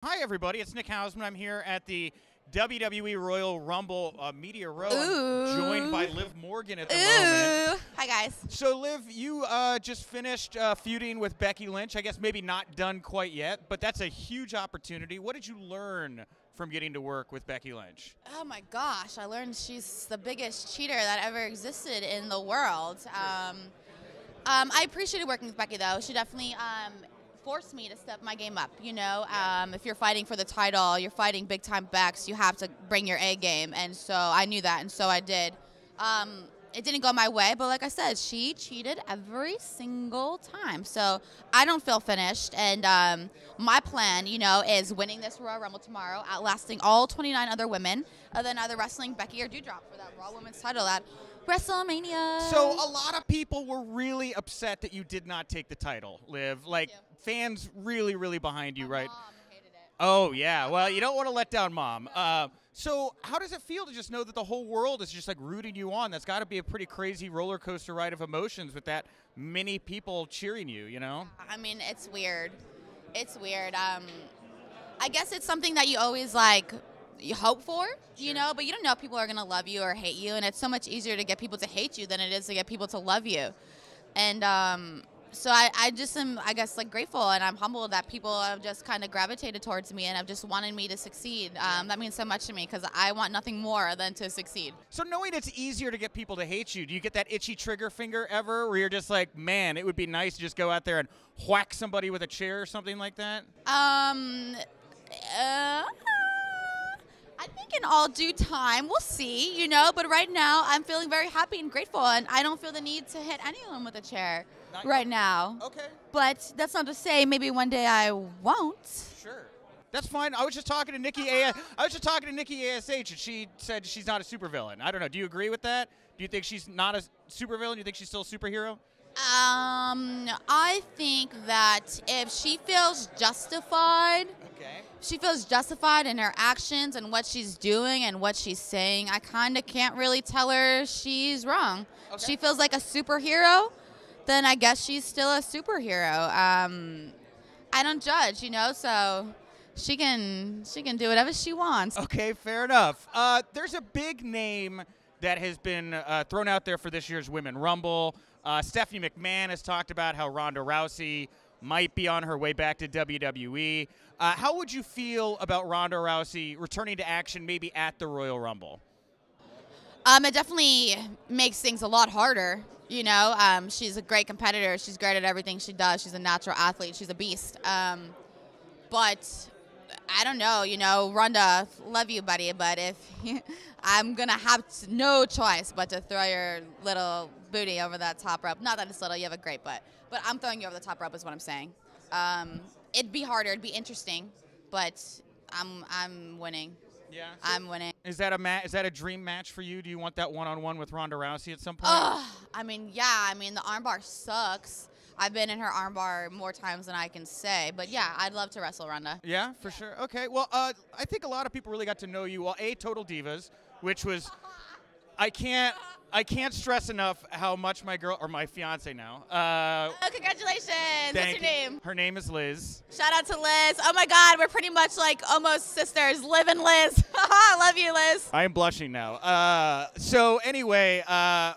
Hi, everybody. It's Nick Hausman. I'm here at the WWE Royal Rumble Media Row. I'm joined by Liv Morgan at the moment. Hi, guys. So, Liv, you just finished feuding with Becky Lynch. I guess maybe not done quite yet, but that's a huge opportunity. What did you learn from getting to work with Becky Lynch? Oh, my gosh. I learned she's the biggest cheater that ever existed in the world. I appreciated working with Becky, though. She definitely forced me to step my game up. You know, if you're fighting for the title, you're fighting big-time backs, you have to bring your A game. And so I knew that, and so I did. It didn't go my way, but like I said, she cheated every single time. So I don't feel finished. And my plan, you know, is winning this Royal Rumble tomorrow, outlasting all 29 other women, and then either wrestling Becky or Doudrop for that Raw Women's title at WrestleMania. So a lot of people were really upset that you did not take the title, Liv. Like, fans really, really behind you, right? Mom hated it. Oh, yeah. Well, you don't want to let down Mom. So how does it feel to just know that the whole world is just, like, rooting you on? That's got to be a pretty crazy roller coaster ride of emotions with that many people cheering you, you know? I mean, it's weird. It's weird. I guess it's something that you always, like, you hope for, you know, but you don't know if people are going to love you or hate you, and it's so much easier to get people to hate you than it is to get people to love you. And so I just am, I guess, like, grateful, and I'm humbled that people have just kind of gravitated towards me and have just wanted me to succeed. That means so much to me because I want nothing more than to succeed. So knowing it's easier to get people to hate you, do you get that itchy trigger finger ever where you're just like, man, it would be nice to just go out there and whack somebody with a chair or something like that? I think in all due time, we'll see, you know, but right now I'm feeling very happy and grateful, and I don't feel the need to hit anyone with a chair right now. Okay. But that's not to say maybe one day I won't. Sure. That's fine. I was just talking to Nikki ASH, and she said she's not a supervillain. I don't know. Do you agree with that? Do you think she's not a supervillain? Do you think she's still a superhero? I think that if she feels justified, she feels justified in her actions and what she's doing and what she's saying, I kind of can't really tell her she's wrong. Okay. She feels like a superhero, then I guess she's still a superhero. I don't judge, you know, so she can do whatever she wants. Okay, fair enough. There's a big name that has been thrown out there for this year's Women Rumble. Stephanie McMahon has talked about how Ronda Rousey might be on her way back to WWE. How would you feel about Ronda Rousey returning to action maybe at the Royal Rumble? It definitely makes things a lot harder. You know, she's a great competitor. She's great at everything she does. She's a natural athlete. She's a beast. But I don't know, you know, Ronda, love you, buddy, but if I'm going to have no choice but to throw your little booty over that top rope. Not that it's little, you have a great butt, but I'm throwing you over the top rope is what I'm saying. It'd be harder, it'd be interesting, but I'm winning. Yeah. So I'm winning. Is that a dream match for you? Do you want that one-on-one with Ronda Rousey at some point? I mean, yeah, I mean, the armbar sucks. I've been in her armbar more times than I can say. But, yeah, I'd love to wrestle Ronda. Yeah, for sure. Okay, well, I think a lot of people really got to know you. Well, Total Divas, which was I can't stress enough how much my girl, or my fiance now. Congratulations. What's your name? Her name is Liz. Shout out to Liz. Oh, my God, we're pretty much like almost sisters. Liv and Liz. I love you, Liz. I am blushing now. So, anyway,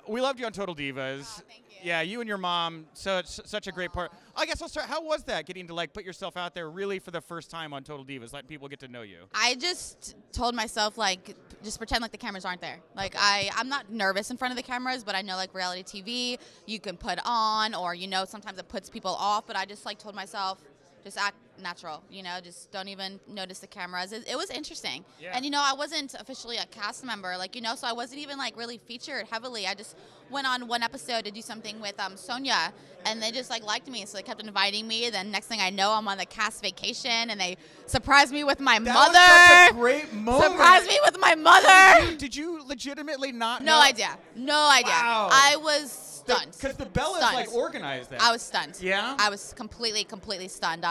we loved you on Total Divas. Oh, thank you. Yeah, you and your mom, such a great part. I guess I'll start. How was that, getting to, like, put yourself out there really for the first time on Total Divas, letting people get to know you? I just told myself, like, just pretend like the cameras aren't there. Like, I'm not nervous in front of the cameras, but I know, like, reality TV you can put on, or, you know, sometimes it puts people off, but I just, like, told myself, just act natural, you know, just don't even notice the cameras. It was interesting. Yeah. And, you know, I wasn't officially a cast member, like, you know, so I wasn't even, like, really featured heavily. I just went on one episode to do something with Sonia, and they just, like, liked me, so they kept inviting me. Then next thing I know, I'm on the cast vacation, and they surprised me with my mother. That was such a great moment. Surprised me with my mother. Did you legitimately not know? No idea. No idea. Wow. I was stunned. Because the Bellas, like, organized that. I was stunned. Yeah? I was completely stunned.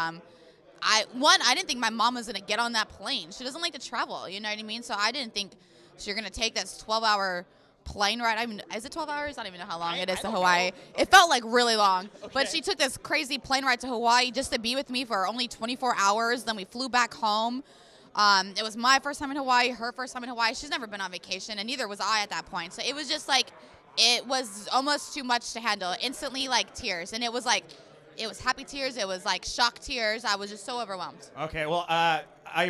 I didn't think my mom was going to get on that plane. She doesn't like to travel, you know what I mean? So I didn't think she was going to take this 12-hour plane ride. I mean, is it 12 hours? I don't even know how long it is to Hawaii. It felt like really long. Okay. But she took this crazy plane ride to Hawaii just to be with me for only 24 hours. Then we flew back home. It was my first time in Hawaii, her first time in Hawaii. She's never been on vacation, and neither was I at that point. So it was just like, it was almost too much to handle. Instantly, like, tears. And it was like, it was happy tears. It was like shock tears. I was just so overwhelmed. Okay, well, I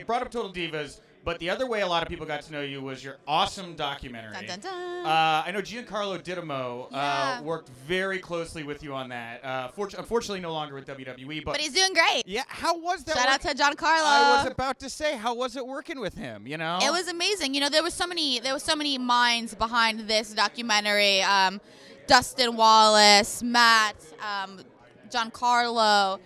brought up Total Divas, but the other way a lot of people got to know you was your awesome documentary. Dun, dun, dun. I know Giancarlo Dittamo worked very closely with you on that. Unfortunately, no longer with WWE, but he's doing great. Yeah, how was that? Shout out to Giancarlo. I was about to say, how was it working with him? You know, it was amazing. You know, there was so many minds behind this documentary. Dustin Wallace, Matt, Giancarlo.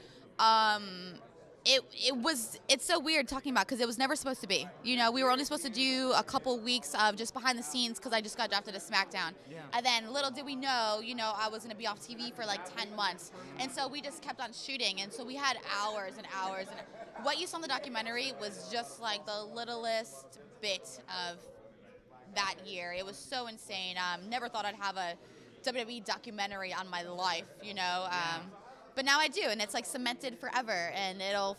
It's so weird talking about because it was never supposed to be. You know, we were only supposed to do a couple weeks of just behind the scenes because I just got drafted to SmackDown. Yeah. And then little did we know, you know, I was going to be off TV for like 10 months. And so we just kept on shooting. And so we had hours and hours. And what you saw in the documentary was just like the littlest bit of that year. It was so insane. Never thought I'd have a WWE documentary on my life, you know. But now I do, and it's like cemented forever, and it'll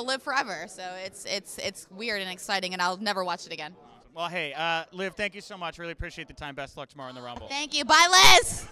live forever. So it's weird and exciting, and I'll never watch it again. Well, hey, Liv, thank you so much. Really appreciate the time. Best of luck tomorrow in the Rumble. Thank you. Bye, Liz.